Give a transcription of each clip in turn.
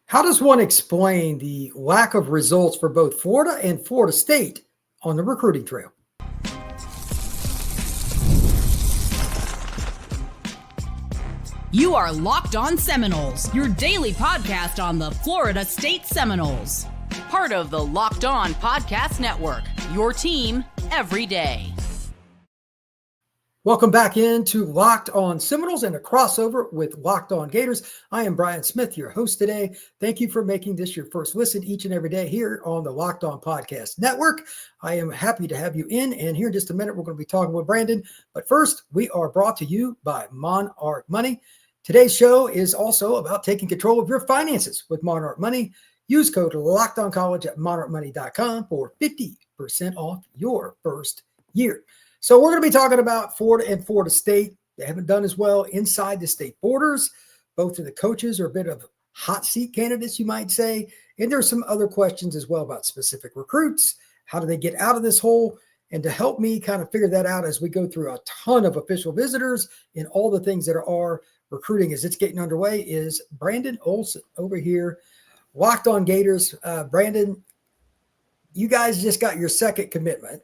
How does one explain the lack of results for both Florida and Florida State on the recruiting trail? You are Locked On Seminoles, your daily podcast on the Florida State Seminoles. Part of the Locked On Podcast Network, your team every day. Welcome back into Locked On Seminoles and a crossover with Locked On Gators. I am Brian Smith, your host today. Thank you for making this your first listen each and every day here on the Locked On Podcast Network. I am happy to have you in, and here in just a minute, we're going to be talking with Brandon. But first, we are brought to you by Monarch Money. Today's show is also about taking control of your finances with Monarch Money. Use code LOCKEDONCollege at monarchmoney.com for 50% off your first year. So we're going to be talking about Florida and Florida State. They haven't done as well inside the state borders. Both of the coaches are a bit of hot seat candidates, you might say. And there are some other questions as well about specific recruits. How do they get out of this hole? And to help me kind of figure that out as we go through a ton of official visitors and all the things that are recruiting as it's getting underway is Brandon Olson over here, Locked On Gators. Brandon, you guys just got your second commitment.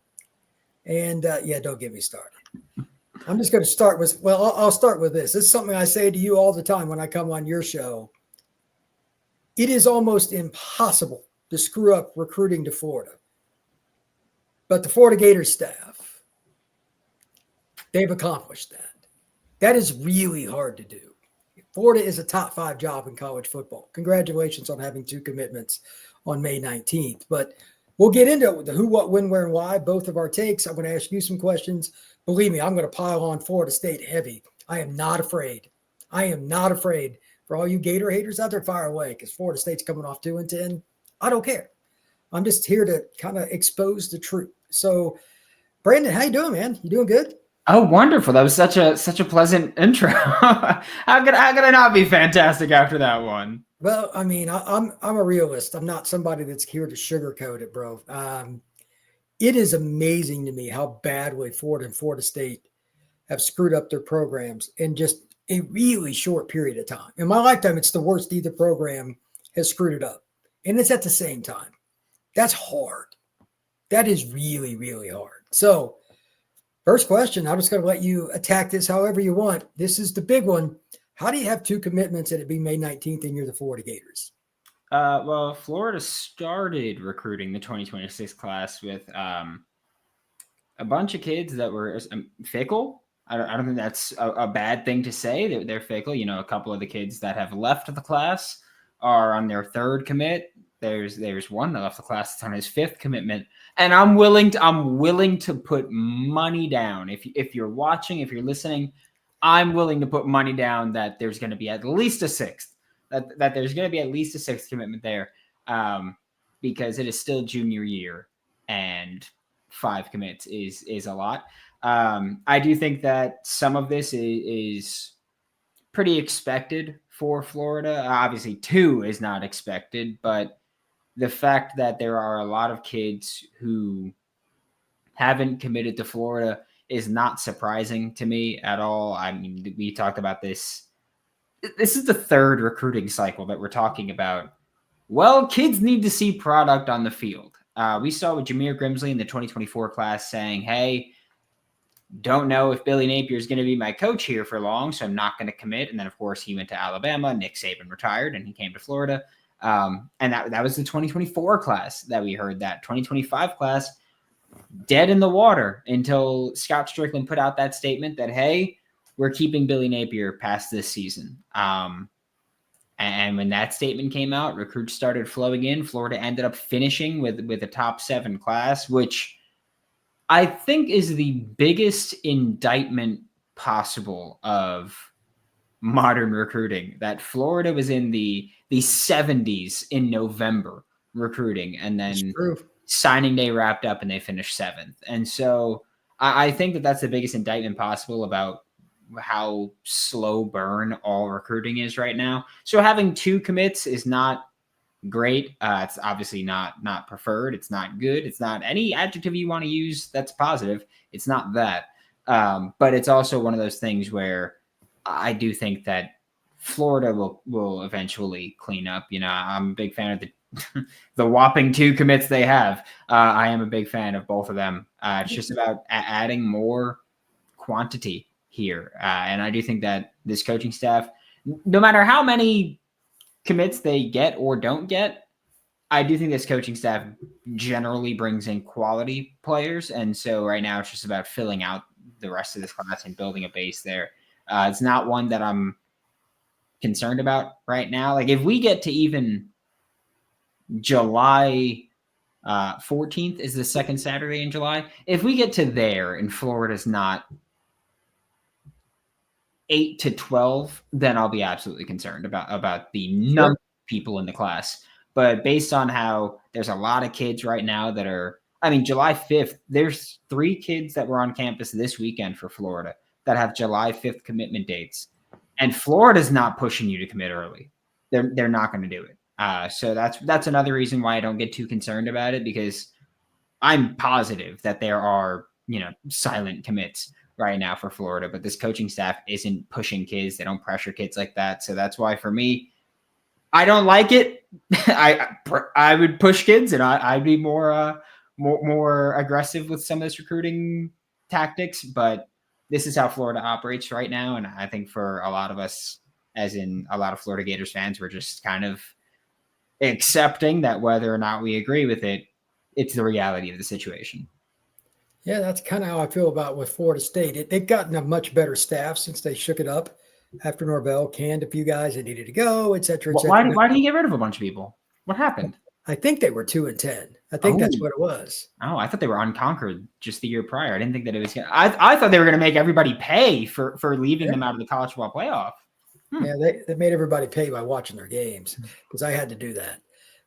And don't get me started. I'm just going to start with, I'll start with this. This is something I say to you all the time when I come on your show. It is almost impossible to screw up recruiting to Florida. But the Florida Gators staff, they've accomplished that. That is really hard to do. Florida is a top 5 job in college football. Congratulations on having 2 commitments on May 19th. But we'll get into the who, what, when, where, and why, both of our takes. I'm going to ask you some questions. Believe me, I'm going to pile on Florida State heavy. I am not afraid. For all you Gator haters out there, fire away, because Florida State's coming off 2-10. I don't care. I'm just here to kind of expose the truth. So, Brandon, how you doing, man? You doing good? Oh, wonderful. That was such a pleasant intro. How could I not be fantastic after that one? Well, I mean, I'm a realist. I'm not somebody that's here to sugarcoat it, bro. It is amazing to me how badly Florida and Florida State have screwed up their programs in just a really short period of time. In my lifetime, it's the worst either program has screwed it up. And it's at the same time. That's hard. That is really, really hard. So, first question, I'm just going to let you attack this however you want. This is the big one. How do you have 2 commitments and it be May 19th and you're the Florida Gators? Well, Florida started recruiting the 2026 class with a bunch of kids that were fickle. I don't think that's a bad thing to say. They're fickle. You know, a couple of the kids that have left the class are on their 3rd commit. There's one that left the class that's on his 5th commitment. And I'm willing to put money down. If you're watching, if you're listening, I'm willing to put money down that there's going to be at least a 6th, that there's going to be at least a 6th commitment there, because it is still junior year and 5 commits is a lot. I do think that some of this is pretty expected for Florida. Obviously 2 is not expected, but the fact that there are a lot of kids who haven't committed to Florida is not surprising to me at all. I mean, we talked about this. This is the 3rd recruiting cycle that we're talking about. Well, kids need to see product on the field. We saw with Jameer Grimsley in the 2024 class saying, hey, don't know if Billy Napier is going to be my coach here for long, so I'm not going to commit. And then, of course, he went to Alabama. Nick Saban retired, and he came to Florida. And that was the 2024 class that we heard that. 2025 class, dead in the water until Scott Strickland put out that statement that, hey, we're keeping Billy Napier past this season. And when that statement came out, recruits started flowing in. Florida ended up finishing with a top 7 class, which I think is the biggest indictment possible of modern recruiting, that Florida was in the 70s in November recruiting, and then signing day wrapped up and they finished 7th. And so I think that that's the biggest indictment possible about how slow burn all recruiting is right now. So having 2 commits is not great. It's obviously not preferred. It's not good. It's not any adjective you want to use that's positive. It's not that. But it's also one of those things where I do think that Florida will eventually clean up. I'm a big fan of the whopping 2 commits they have. I am a big fan of both of them. It's just about adding more quantity here. And I do think that this coaching staff, no matter how many commits they get or don't get, I do think this coaching staff generally brings in quality players. And so right now it's just about filling out the rest of this class and building a base there. It's not one that I'm concerned about right now. Like if we get to even July 14th is the second Saturday in July. If we get to there and Florida's not 8 to 12, then I'll be absolutely concerned about the number of people in the class. But based on how there's a lot of kids right now that are, July 5th, there's 3 kids that were on campus this weekend for Florida that have July 5th commitment dates. And Florida's not pushing you to commit early. They're not going to do it. So that's another reason why I don't get too concerned about it, because I'm positive that there are, silent commits right now for Florida, but this coaching staff isn't pushing kids. They don't pressure kids like that. So that's why for me, I don't like it. I would push kids, and I'd be more aggressive with some of this recruiting tactics, but this is how Florida operates right now. And I think for a lot of us, as in a lot of Florida Gators fans, we're just kind of accepting that whether or not we agree with it, it's the reality of the situation. Yeah, that's kind of how I feel about with Florida State. They've gotten a much better staff since they shook it up after Norvell canned a few guys that needed to go, et cetera, et cetera. Why did he get rid of a bunch of people? What happened? I think they were 2-10. I think that's what it was. Oh, I thought they were unconquered just the year prior. I didn't think that it was. I thought they were going to make everybody pay for leaving them out of the college football playoff. Yeah, they made everybody pay by watching their games, because I had to do that.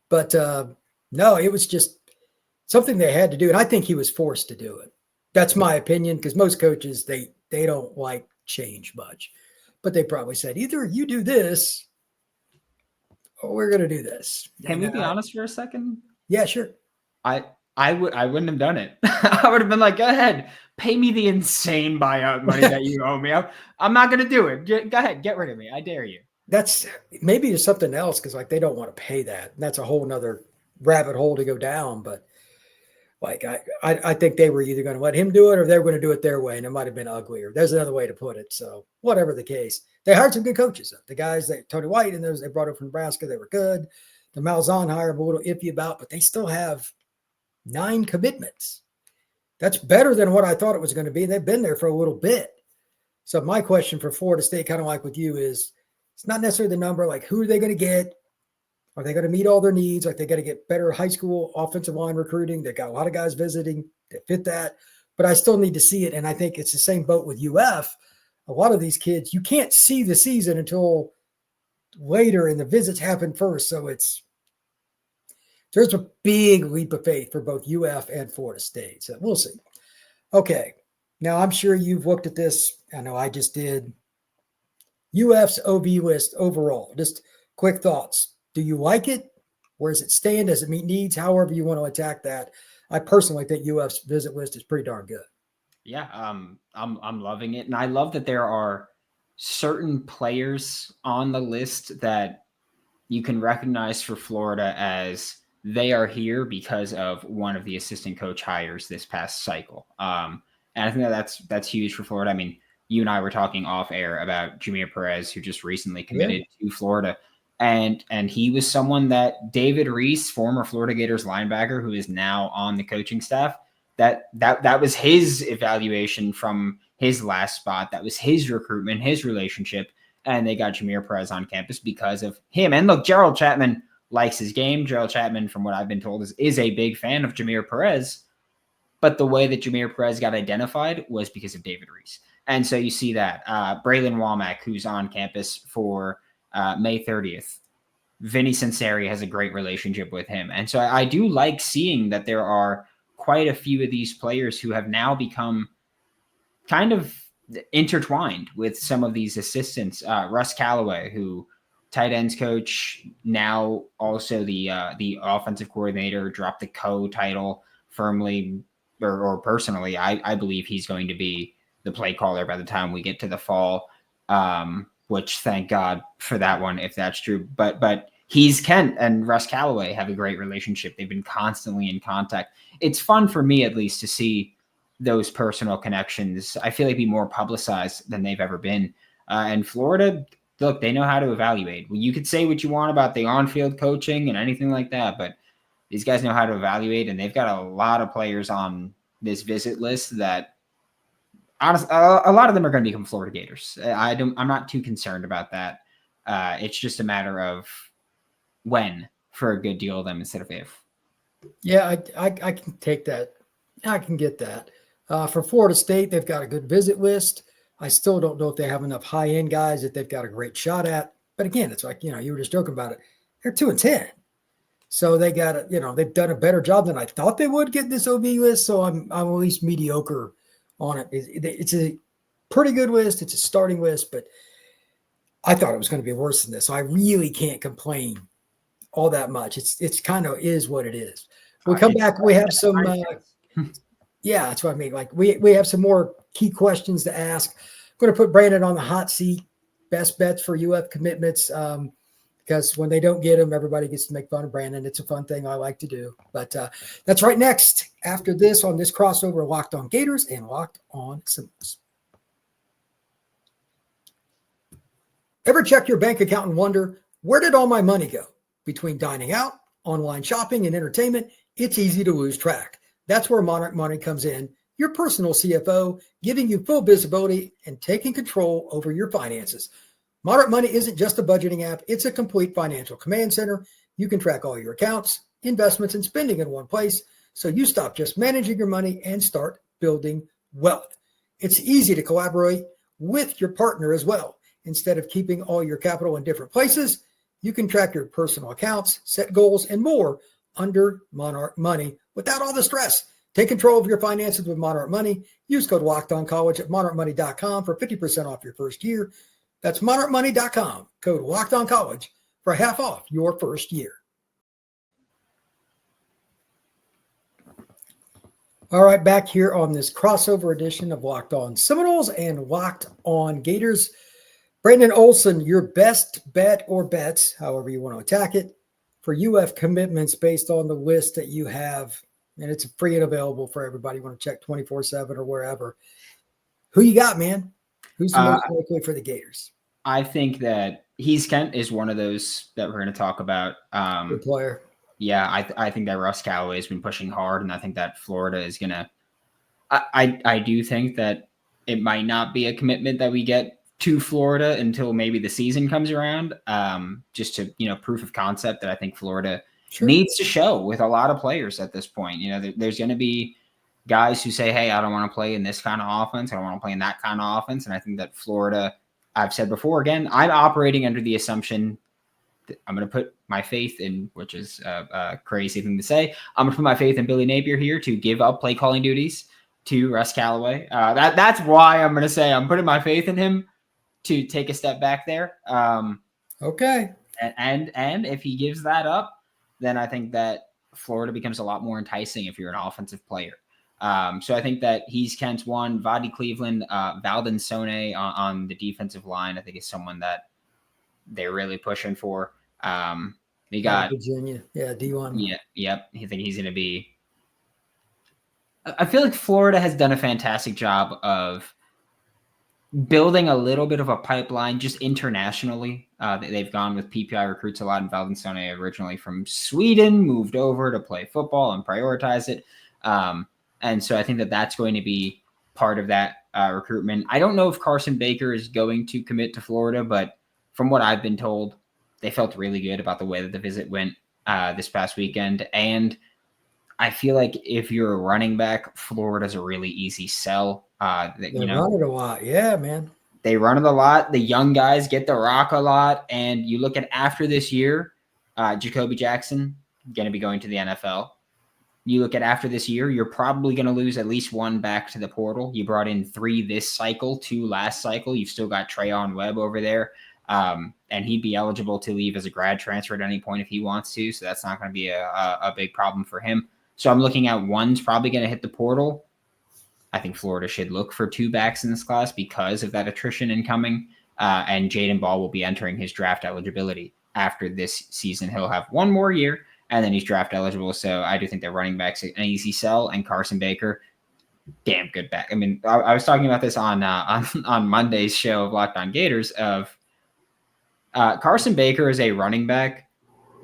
But no, it was just something they had to do, and I think he was forced to do it. That's my opinion, because most coaches, they don't like change much. But they probably said, either you do this or we're going to do this. Can we be honest for a second? Yeah, sure. I wouldn't have done it. I would have been like, go ahead, pay me the insane buyout money that you owe me. I'm not going to do it. Go ahead, get rid of me. I dare you. That's maybe there's something else, because they don't want to pay that. And that's a whole nother rabbit hole to go down. But I think they were either going to let him do it or they were going to do it their way, and it might have been uglier. There's another way to put it. So whatever the case, they hired some good coaches. The guys that Tony White and those they brought up from Nebraska, they were good. The Malzahn hire I'm a little iffy about, but they still have 9 commitments. That's better than what I thought it was going to be. They've been there for a little bit. So my question for Florida State, kind of like with you, is it's not necessarily the number. Like, who are they going to get? Are they going to meet all their needs? Like, they got to get better high school offensive line recruiting. They got a lot of guys visiting that fit that, but I still need to see it. And I think it's the same boat with UF. A lot of these kids, you can't see the season until later, and the visits happen first. So there's a big leap of faith for both UF and Florida State. So we'll see. Okay. Now I'm sure you've looked at this. I know I just did. UF's OV list overall, just quick thoughts. Do you like it? Where does it stand? Does it meet needs? However you want to attack that. I personally think UF's visit list is pretty darn good. Yeah, I'm loving it. And I love that there are certain players on the list that you can recognize for Florida as they are here because of one of the assistant coach hires this past cycle. And I think that's huge for Florida. I mean, you and I were talking off air about Jameer Perez, who just recently committed to Florida. And he was someone that David Reese, former Florida Gators linebacker, who is now on the coaching staff, that was his evaluation from his last spot. That was his recruitment, his relationship. And they got Jameer Perez on campus because of him. And look, Gerald Chapman likes his game. Gerald Chapman, from what I've been told, is a big fan of Jameer Perez. But the way that Jameer Perez got identified was because of David Reese. And so you see that. Braylon Womack, who's on campus for May 30th. Vinny Senseri has a great relationship with him. And so I do like seeing that there are quite a few of these players who have now become kind of intertwined with some of these assistants. Russ Callaway, who tight ends coach, now also the offensive coordinator, dropped the co-title firmly or personally. I believe he's going to be the play caller by the time we get to the fall. which thank God for that one, if that's true. But he's Kent and Russ Callaway have a great relationship. They've been constantly in contact. It's fun for me, at least, to see those personal connections. I feel like be more publicized than they've ever been. And Florida, look, they know how to evaluate. Well, you could say what you want about the on-field coaching and anything like that, but these guys know how to evaluate, and they've got a lot of players on this visit list that, honestly, a lot of them are going to become Florida Gators. I'm not too concerned about that. It's just a matter of when for a good deal of them instead of if. Yeah, I can take that. I can get that. For Florida State, they've got a good visit list. I still don't know if they have enough high-end guys that they've got a great shot at. But again, it's like, you were just joking about it. They're 2-10. So they got they've done a better job than I thought they would get this OB list. So I'm at least mediocre on it. It's a pretty good list. It's a starting list, but I thought it was going to be worse than this. So I really can't complain all that much. It's kind of is what it is. We come back. We have some. Yeah, that's what I mean. Like we have some more key questions to ask. I'm going to put Brandon on the hot seat. Best bets for UF commitments. Because when they don't get them, everybody gets to make fun of Brandon. It's a fun thing I like to do. But that's right next after this on this crossover, Locked On Gators and Locked On Seminoles. Ever check your bank account and wonder, where did all my money go? Between dining out, online shopping, and entertainment, it's easy to lose track. That's where Monarch Money comes in, your personal CFO, giving you full visibility and taking control over your finances. Monarch Money isn't just a budgeting app. It's a complete financial command center. You can track all your accounts, investments, and spending in one place, so you stop just managing your money and start building wealth. It's easy to collaborate with your partner as well. Instead of keeping all your capital in different places, you can track your personal accounts, set goals, and more under Monarch Money without all the stress. Take control of your finances with Monarch Money. Use code LOCKEDONCollege at monarchmoney.com for 50% off your first year. That's monarchmoney.com, code LOCKEDONCollege for half off your first year. All right, back here on this crossover edition of Locked On Seminoles and Locked On Gators. Brandon Olson, your best bet or bets, however you want to attack it, for UF commitments based on the list that you have. And it's free and available for everybody. You want to check 24/7 or wherever. Who you got, man? Who's the most likely for the Gators? I think that Kent is one of those that we're going to talk about. Good player. Yeah, I think that Russ Callaway has been pushing hard, and I think that Florida is going to I do think that it might not be a commitment that we get to Florida until maybe the season comes around, just to, proof of concept that I think Florida needs to show with a lot of players at this point. There's going to be guys who say, hey, I don't want to play in this kind of offense. I don't want to play in that kind of offense. And I think that Florida, I've said before, again, I'm operating under the assumption that I'm going to put my faith in, which is a crazy thing to say. I'm going to put my faith in Billy Napier here to give up play calling duties to Russ Callaway. That's why I'm going to say I'm putting my faith in him to take a step back there. Okay. And if he gives that up, then I think that Florida becomes a lot more enticing if you're an offensive player. So I think that Kent's one. Vadi Cleveland, Valdon Sone on the defensive line, I think is someone that they're really pushing for. They got Virginia. Yeah, D1. Yeah, yep. I think he's going to be. I feel like Florida has done a fantastic job of building a little bit of a pipeline just internationally. They've gone with PPI recruits a lot, and Valdon Sone originally from Sweden moved over to play football and prioritize it. And so I think that that's going to be part of that recruitment. I don't know if Carson Baker is going to commit to Florida, but from what I've been told, they felt really good about the way that the visit went this past weekend. And I feel like if you're a running back, Florida's a really easy sell. They run it a lot. Yeah, man. They run it a lot. The young guys get the rock a lot. And you look at after this year, Jacoby Jackson going to be going to the NFL. You look at after this year, you're probably going to lose at least one back to the portal. You brought in 3 this cycle, 2 last cycle. You've still got Trayon Webb over there. And he'd be eligible to leave as a grad transfer at any point if he wants to. So that's not going to be a big problem for him. So I'm looking at one's probably going to hit the portal. I think Florida should look for 2 backs in this class because of that attrition incoming. and Jaden Ball will be entering his draft eligibility after this season. He'll have one more year, and then he's draft eligible. So I do think that running back's an easy sell, and Carson Baker, damn good back. I mean, I was talking about this on Monday's show of Locked On Gators of Carson Baker is a running back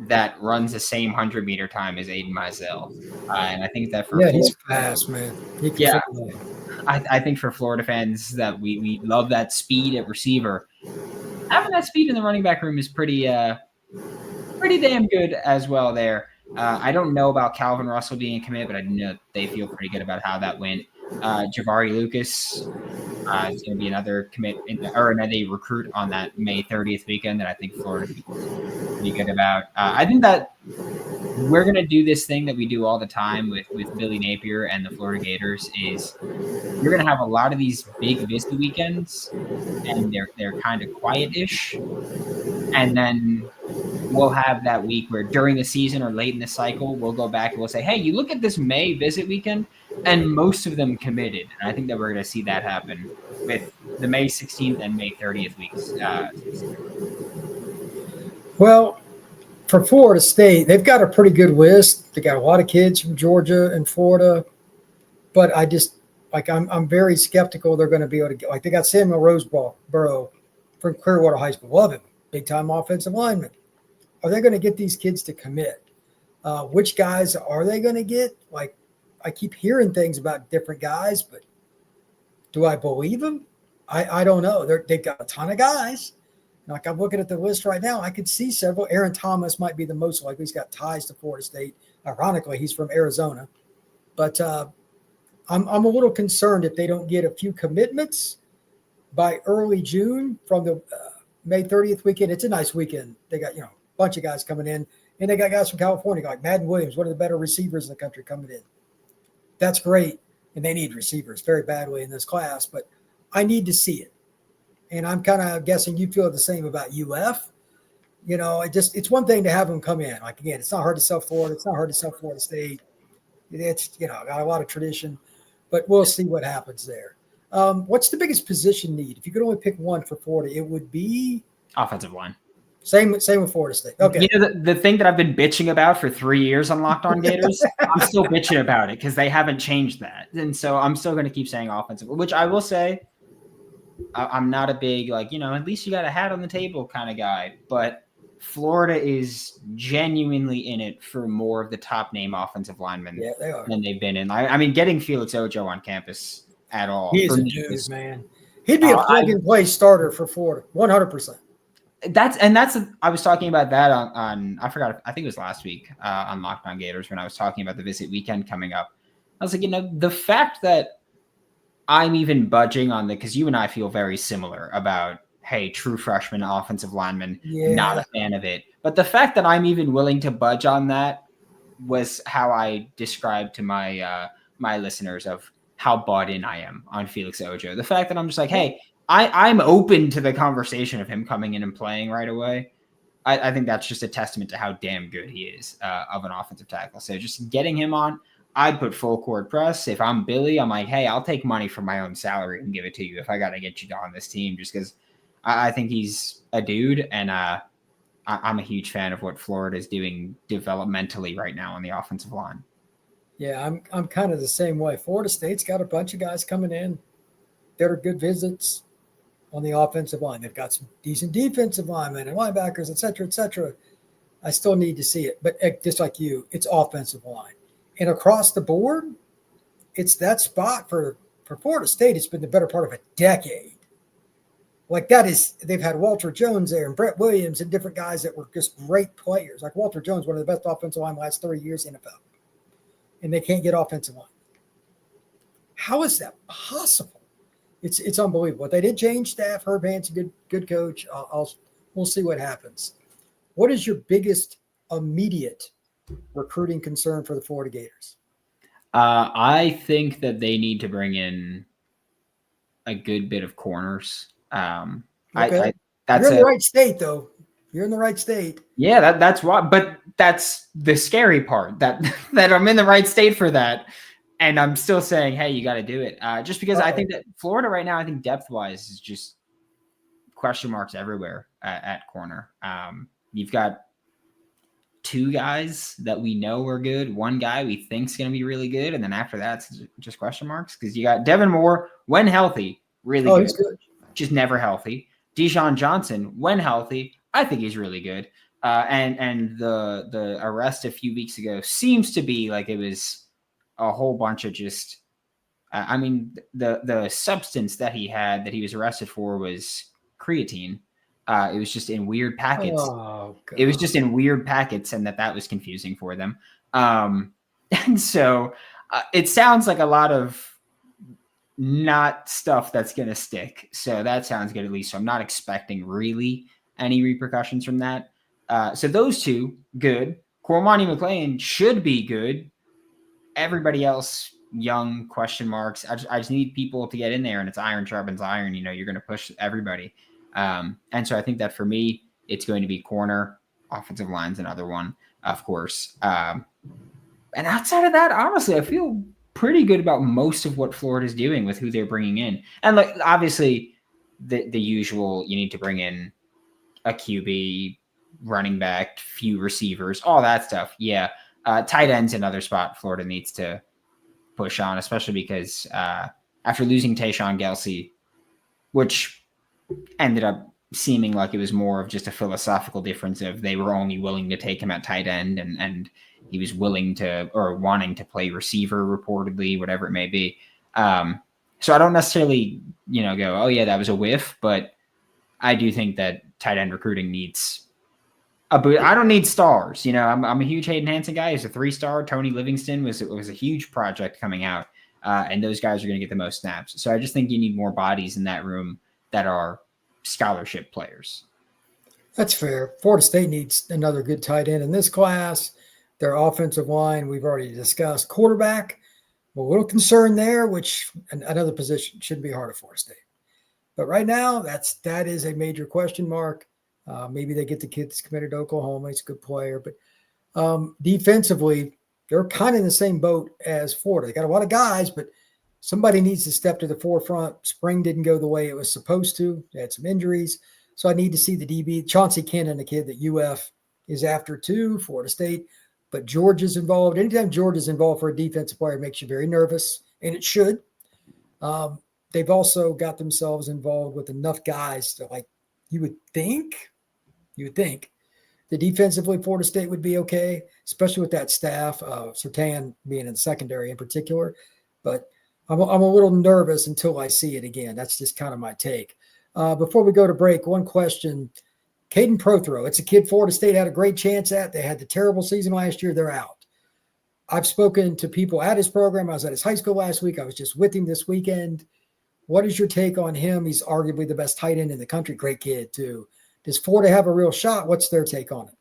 that runs the same 100-meter time as Aiden Mizell. And I think that for he's fast, man. I think for Florida fans that we love that speed at receiver, having that speed in the running back room is pretty damn good as well there. I don't know about Calvin Russell being a commit, but I know they feel pretty good about how that went. Javari Lucas is going to be another commit or another recruit on that May 30th weekend that I think Florida feels pretty good about. I think that we're going to do this thing that we do all the time with Billy Napier and the Florida Gators is you're going to have a lot of these big Vista weekends, and they're kind of quiet-ish. And then we'll have that week where during the season or late in the cycle, we'll go back and we'll say, hey, you look at this May visit weekend, and most of them committed. And I think that we're going to see that happen with the May 16th and May 30th weeks. Well, for Florida State, they've got a pretty good list. They got a lot of kids from Georgia and Florida, but I just I'm very skeptical they're going to be able to get. They got Samuel Roseborough from Clearwater High School. Love him, big time offensive lineman. Are they going to get these kids to commit? Which guys are they going to get? I keep hearing things about different guys, but do I believe them? I don't know. They've got a ton of guys. I'm looking at the list right now. I could see several. Aaron Thomas might be the most likely. He's got ties to Florida State. Ironically, he's from Arizona. But I'm a little concerned if they don't get a few commitments by early June from the May 30th weekend. It's a nice weekend. They got, a bunch of guys coming in. And they got guys from California, like Madden Williams, one of the better receivers in the country coming in. That's great. And they need receivers very badly in this class. But I need to see it. And I'm kind of guessing you feel the same about UF. It's one thing to have them come in. Again, it's not hard to sell Florida. It's not hard to sell Florida State. It's, got a lot of tradition. But we'll see what happens there. What's the biggest position need? If you could only pick one for Florida, it would be offensive line. Same with Florida State. Okay. The thing that I've been bitching about for 3 years on Locked On Gators, I'm still bitching about it because they haven't changed that. And so I'm still going to keep saying offensive, which I will say I'm not a big, at least you got a hat on the table kind of guy. But Florida is genuinely in it for more of the top name offensive linemen than they've been in. I mean, getting Felix Ojo on campus at all. He's a dude, man. He'd be a plug-and-play starter for Florida, 100%. I was talking about that on I forgot, I think it was last week on Locked On Gators when I was talking about the visit weekend coming up. I was like, the fact that I'm even budging on because you and I feel very similar about, hey, true freshman offensive lineman, not a fan of it. But the fact that I'm even willing to budge on that was how I described to my my listeners of how bought in I am on Felix Ojo. The fact that I'm just like, hey, I'm open to the conversation of him coming in and playing right away. I think that's just a testament to how damn good he is of an offensive tackle. So just getting him on, I'd put full court press. If I'm Billy, I'm like, hey, I'll take money from my own salary and give it to you if I got to get you on this team just because I think he's a dude. And I'm a huge fan of what Florida is doing developmentally right now on the offensive line. Yeah, I'm kind of the same way. Florida State's got a bunch of guys coming in that are good visits on the offensive line. They've got some decent defensive linemen and linebackers, et cetera, et cetera. I still need to see it. But just like you, it's offensive line. And across the board, it's that spot for Florida State. It's been the better part of a decade. They've had Walter Jones there and Brett Williams and different guys that were just great players. Like Walter Jones, one of the best offensive line last 3 years in the NFL. And they can't get offensive line. How is that possible? It's unbelievable. They did change staff. Herb Vance, a good coach. We'll see what happens. What is your biggest immediate recruiting concern for the Florida Gators? I think that they need to bring in a good bit of corners. Okay. You're in the right state, though. You're in the right state. Yeah, that's why. But that's the scary part that I'm in the right state for that. And I'm still saying, hey, you got to do it. Just because I think that Florida right now, I think depth-wise is just question marks everywhere at corner. You've got two guys that we know are good, one guy we think is going to be really good, and then after that, it's just question marks because you got Devin Moore, when healthy, really good. He's good. Just never healthy. Deshaun Johnson, when healthy, I think he's really good. And the arrest a few weeks ago seems to be like it was a whole bunch of just the substance that he was arrested for was creatine. It was just in weird packets. Oh, God. It was just in weird packets, and that was confusing for them. And so it sounds like a lot of not stuff that's going to stick. So that sounds good at least. So I'm not expecting really any repercussions from that. So those two, good. Cormani McLean should be good. Everybody else, young question marks. I just need people to get in there, and it's iron sharpens iron. You're going to push everybody. And so I think that for me, it's going to be corner, offensive line's another one, of course. And outside of that, honestly, I feel pretty good about most of what Florida's doing with who they're bringing in. And like, obviously the usual, you need to bring in a QB, running back, few receivers, all that stuff. Yeah. Tight end's another spot Florida needs to push on, especially because after losing Tayshaun Gelsey, which ended up seeming like it was more of just a philosophical difference of they were only willing to take him at tight end and he was willing to or wanting to play receiver reportedly, whatever it may be. So I don't necessarily, go, oh yeah, that was a whiff, but I do think that tight end recruiting needs a boot. I don't need stars. I'm a huge Hayden Hansen guy. He's a 3-star. Tony Livingston was a huge project coming out, and those guys are going to get the most snaps. So I just think you need more bodies in that room that are scholarship players. That's fair. Florida State needs another good tight end in this class. Their offensive line, we've already discussed. Quarterback, a little concern there, which another position shouldn't be hard at Florida State. But right now, that is a major question mark. Maybe they get the kid that's committed to Oklahoma. He's a good player. But defensively, they're kind of in the same boat as Florida. They got a lot of guys, but somebody needs to step to the forefront. Spring didn't go the way it was supposed to. They had some injuries. So I need to see the DB. Chauncey Cannon, a kid that UF is after too, Florida State. But George is involved. Anytime George is involved for a defensive player, it makes you very nervous, and it should. They've also got themselves involved with enough guys to, like, you would think the defensively Florida State would be okay, especially with that staff, Surtain being in the secondary in particular. But I'm a little nervous until I see it again. That's just kind of my take. Before we go to break, one question. Caden Prothro, it's a kid Florida State had a great chance at. They had the terrible season last year. They're out. I've spoken to people at his program. I was at his high school last week. I was just with him this weekend. What is your take on him? He's arguably the best tight end in the country. Great kid, too. Does Florida have a real shot? What's their take on it?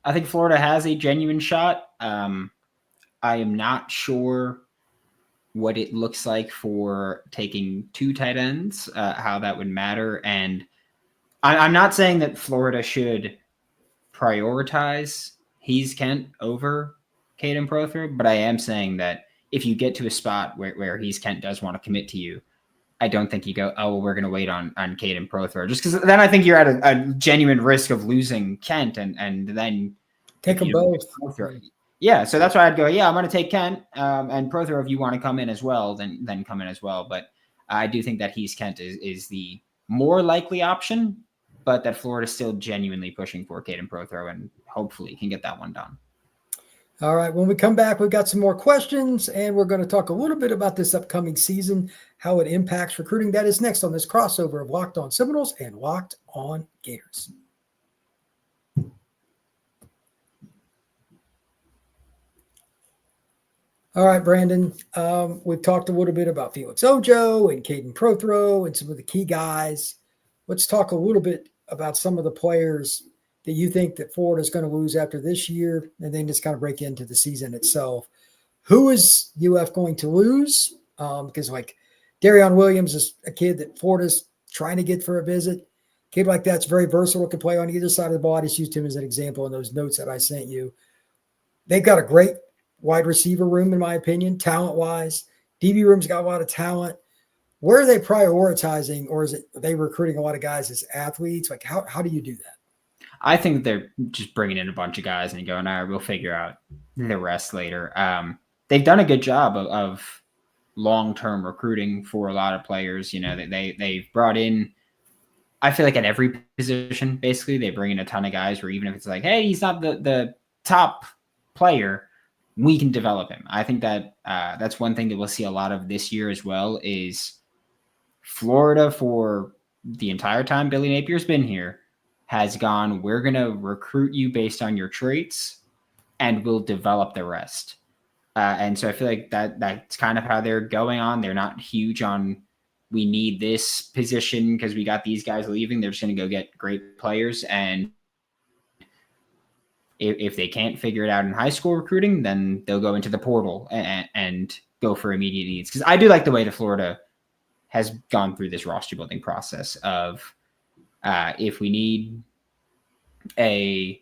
I think Florida has a genuine shot. I am not sure what it looks like for taking two tight ends, how that would matter. And I'm not saying that Florida should prioritize Hees Kent over Caden Prothro, but I am saying that if you get to a spot where Hees Kent does want to commit to you, I don't think you go, oh, well, we're going to wait on Caden Prothro, just because then I think you're at a genuine risk of losing Kent and then take them both. Yeah, so that's why I'd go, yeah, I'm going to take Kent and Prothro. If you want to come in as well, then come in as well. But I do think that Hees Kent is the more likely option, but that Florida's still genuinely pushing for Caden Prothro and hopefully can get that one done. All right. When we come back, we've got some more questions, and we're going to talk a little bit about this upcoming season, how it impacts recruiting. That is next on this crossover of Locked On Seminoles and Locked On Gators. All right, Brandon. We've talked a little bit about Felix Ojo and Caden Prothro and some of the key guys. Let's talk a little bit about some of the players that you think that Florida is going to lose after this year, and then just kind of break into the season itself. Who is UF going to lose? Because like Darion Williams is a kid that Florida's trying to get for a visit. A kid like that's very versatile, can play on either side of the ball. I just used him as an example in those notes that I sent you. They've got a great wide receiver room, in my opinion, talent-wise. DB room's got a lot of talent. where are they prioritizing, or are they recruiting a lot of guys as athletes? Like how do you do that? I think they're just bringing in a bunch of guys and going, all right, we'll figure out the rest later. They've done a good job of long-term recruiting for a lot of players. You know, they've brought in, I feel like at every position, basically, they bring in a ton of guys where even if it's like, hey, he's not the top player, we can develop him. I think that that's one thing that we'll see a lot of this year as well is Florida, for the entire time Billy Napier's been here, has gone, we're going to recruit you based on your traits and we'll develop the rest. And so I feel like that's kind of how they're going on. They're not huge on, we need this position because we got these guys leaving. They're just going to go get great players. And if they can't figure it out in high school recruiting, then they'll go into the portal and go for immediate needs. Because I do like the way that Florida has gone through this roster building process of if we need if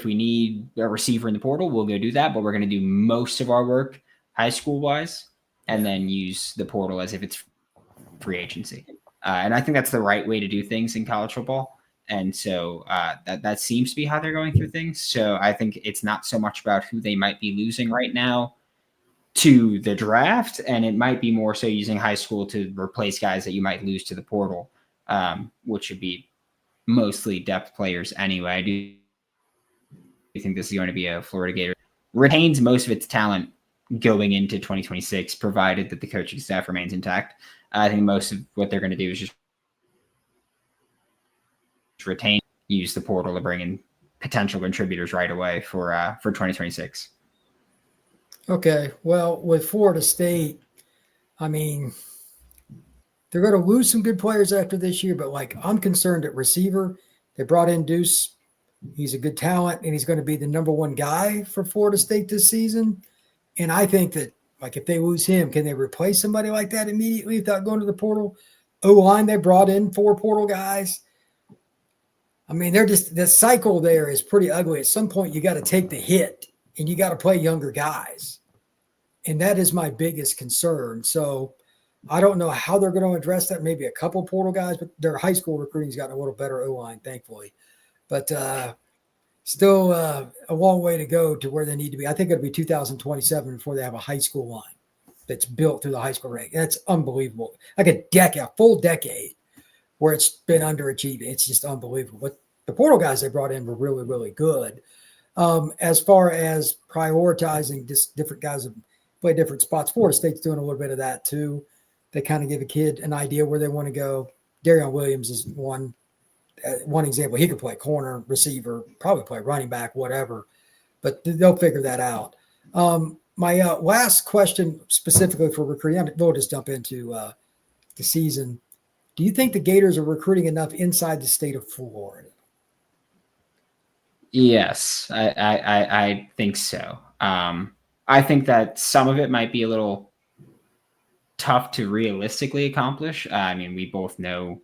we need a receiver in the portal, we'll go do that. But we're going to do most of our work high school wise and then use the portal as if it's free agency. And I think that's the right way to do things in college football. And so that seems to be how they're going through things. So I think it's not so much about who they might be losing right now to the draft, and it might be more so using high school to replace guys that you might lose to the portal, which would be mostly depth players anyway. I do think this is going to be a Florida Gator retains most of its talent going into 2026, provided that the coaching staff remains intact. I think most of what they're going to do is just retain, use the portal to bring in potential contributors right away for 2026. Okay, well, with Florida State, I mean, they're going to lose some good players after this year, but like I'm concerned at receiver. They brought in Deuce. He's a good talent, and he's going to be the number one guy for Florida State this season. And I think that, like, if they lose him, can they replace somebody like that immediately without going to the portal? O-line, they brought in 4 portal guys. I mean, they're just – the cycle there is pretty ugly. At some point, you got to take the hit, and you got to play younger guys. And that is my biggest concern. So I don't know how they're going to address that. Maybe a couple portal guys, but their high school recruiting's gotten a little better O-line, thankfully. But still a long way to go to where they need to be. I think it'll be 2027 before they have a high school line that's built through the high school rank. That's unbelievable. Like a full decade where it's been underachieving. It's just unbelievable. But the portal guys they brought in were really, really good. As far as prioritizing just different guys that play different spots, Florida State's doing a little bit of that too. They kind of give a kid an idea where they want to go. Darion Williams is one example. He could play corner, receiver, probably play running back, whatever, but they'll figure that out. My last question specifically for recruiting, we'll just jump into the season. Do you think the Gators are recruiting enough inside the state of Florida? Yes, I think so. I think that some of it might be a little tough to realistically accomplish. I mean, we both know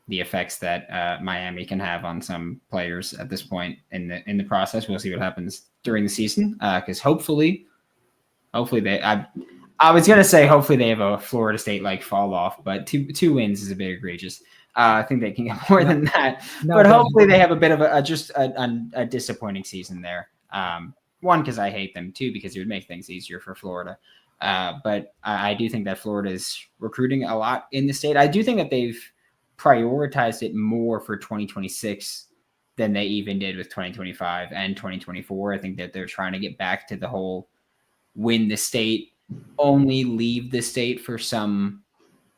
the effects that Miami can have on some players at this point in the process. We'll see what happens during the season because hopefully they. I was gonna say hopefully they have a Florida State like fall off, but two wins is a bit egregious. I think they can get more than that, but hopefully they have a bit of a disappointing season there. One, because I hate them. Two, because it would make things easier for Florida. But I do think that Florida is recruiting a lot in the state. I do think that they've prioritized it more for 2026 than they even did with 2025 and 2024. I think that they're trying to get back to the whole win the state, only leave the state for some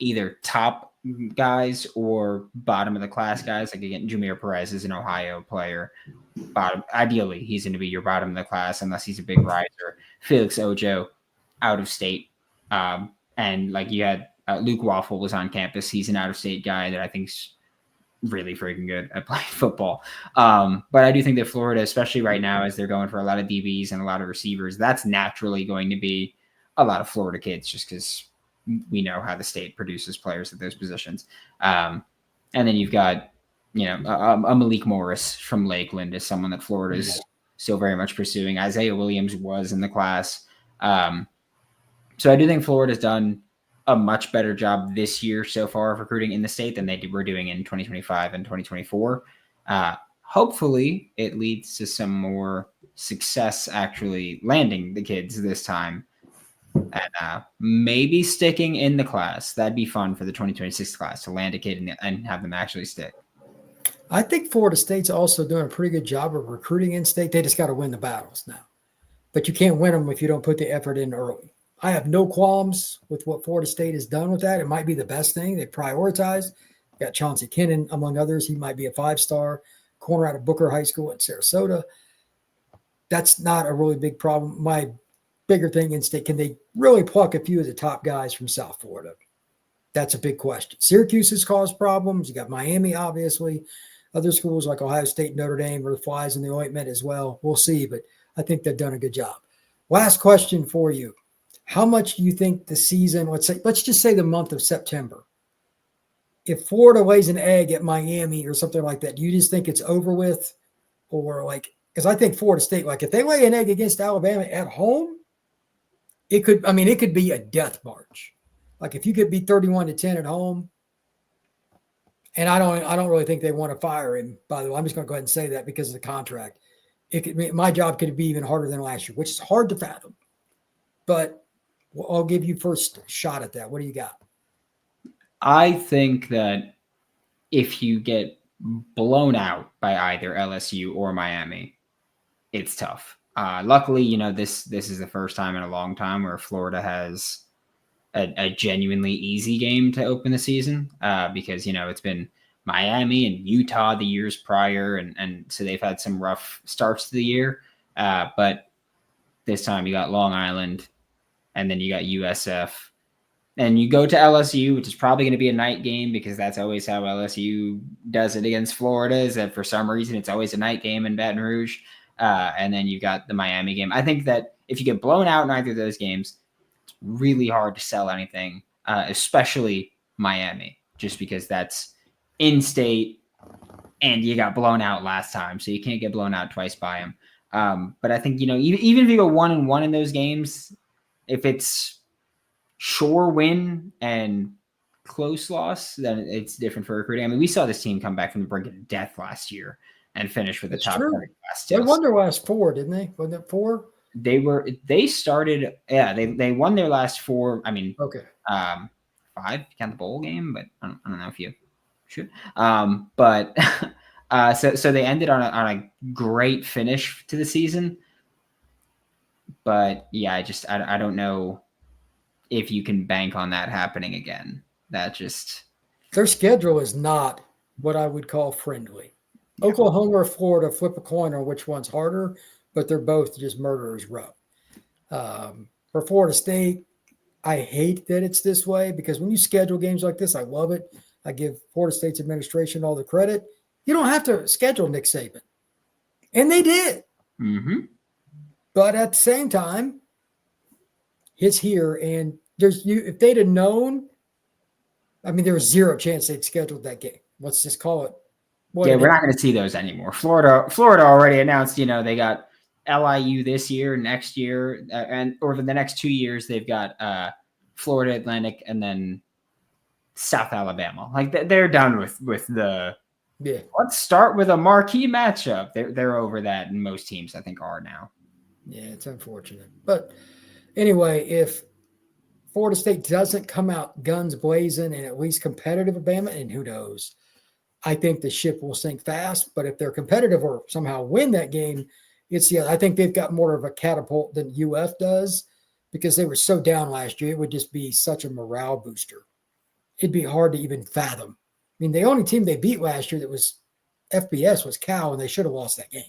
either top guys or bottom of the class guys. Like again, Jameer Perez is an Ohio player. Ideally, he's going to be your bottom of the class unless he's a big riser. Felix Ojo, out of state. And like you had Luke Waffle was on campus. He's an out-of-state guy that I think's really freaking good at playing football. But I do think that Florida, especially right now, as they're going for a lot of DBs and a lot of receivers, that's naturally going to be a lot of Florida kids just because we know how the state produces players at those positions. And then you've got, a Malik Morris from Lakeland is someone that Florida is still very much pursuing. Isaiah Williams was in the class. So I do think Florida's done a much better job this year so far of recruiting in the state than they were doing in 2025 and 2024. Hopefully it leads to some more success actually landing the kids this time and maybe sticking in the class. That'd be fun for the 2026 class to land a kid and have them actually stick. I think Florida State's also doing a pretty good job of recruiting in state. They just got to win the battles now. But you can't win them if you don't put the effort in early. I have no qualms with what Florida State has done with that. It might be the best thing. They prioritized. Got Chauncey Kennan, among others. He might be a 5-star corner out of Booker High School in Sarasota. That's not a really big problem. My bigger thing in state, can they really pluck a few of the top guys from South Florida? That's a big question. Syracuse has caused problems. You got Miami, obviously. Other schools like Ohio State, Notre Dame are the flies in the ointment as well. We'll see, but I think they've done a good job. Last question for you. How much do you think the season, let's just say the month of September, if Florida lays an egg at Miami or something like that, do you just think it's over with? Or because I think Florida State, if they lay an egg against Alabama at home, it could be a death march. If you could be 31-10 at home, and I don't really think they want to fire him, by the way. I'm just going to go ahead and say that because of the contract. My job could be even harder than last year, which is hard to fathom. But I'll give you first shot at that. What do you got? I think that if you get blown out by either LSU or Miami, it's tough. Luckily, this is the first time in a long time where Florida has a genuinely easy game to open the season because, it's been Miami and Utah the years prior. And so they've had some rough starts to the year. But this time you got Long Island and then you got USF and you go to LSU, which is probably going to be a night game because that's always how LSU does it against Florida, is that for some reason it's always a night game in Baton Rouge. And then you got the Miami game. I think that if you get blown out in either of those games, it's really hard to sell anything, especially Miami, just because that's in-state and you got blown out last time, so you can't get blown out twice by them. But I think, even if you go 1-1 in those games, if it's sure win and close loss, then it's different for recruiting. I mean, we saw this team come back from the brink of death last year and finish with the top 20 class. They won their last 4, didn't they? Wasn't it 4? They started, they won their last 4. I mean, okay. 5, if you count the bowl game, but I don't know if you should. But so they ended on a great finish to the season. But yeah, I don't know if you can bank on that happening again. Their schedule is not what I would call friendly. Yeah. Oklahoma or Florida, flip a coin on which one's harder, but they're both just murderers row. For Florida State, I hate that it's this way because when you schedule games like this, I love it. I give Florida State's administration all the credit. You don't have to schedule Nick Saban. And they did. Mm-hmm. But at the same time, it's here. And if they'd have known, there was zero chance they'd scheduled that game. Let's just call it. We're not going to see those anymore. Florida already announced, they got LIU this year, next year, and over the next 2 years, they've got Florida Atlantic and then South Alabama. They're done with the. Yeah. Let's start with a marquee matchup. They're over that, and most teams I think are now. Yeah, it's unfortunate, but anyway, if Florida State doesn't come out guns blazing and at least competitive with Bama, and who knows, I think the ship will sink fast. But if they're competitive or somehow win that game, I think they've got more of a catapult than UF does because they were so down last year. It would just be such a morale booster. It'd be hard to even fathom. The only team they beat last year that was FBS was Cal, and they should have lost that game.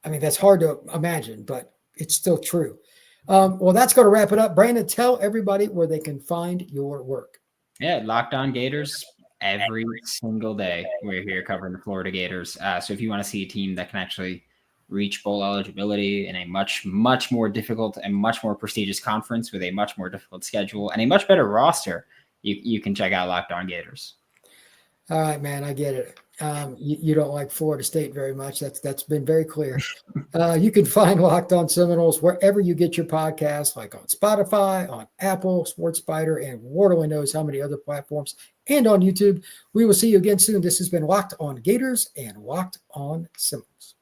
That's hard to imagine, but it's still true. Well, that's going to wrap it up. Brandon, tell everybody where they can find your work. Yeah, Locked On Gators every single day. We're here covering the Florida Gators. So if you want to see a team that can actually reach bowl eligibility in a much, much more difficult and much more prestigious conference with a much more difficult schedule and a much better roster, you can check out Locked On Gators. All right, man, I get it. You don't like Florida State very much. That's been very clear. You can find Locked On Seminoles wherever you get your podcasts, like on Spotify, on Apple, Sports Spider, and Lord only knows how many other platforms, and on YouTube. We will see you again soon. This has been Locked On Gators and Locked On Seminoles.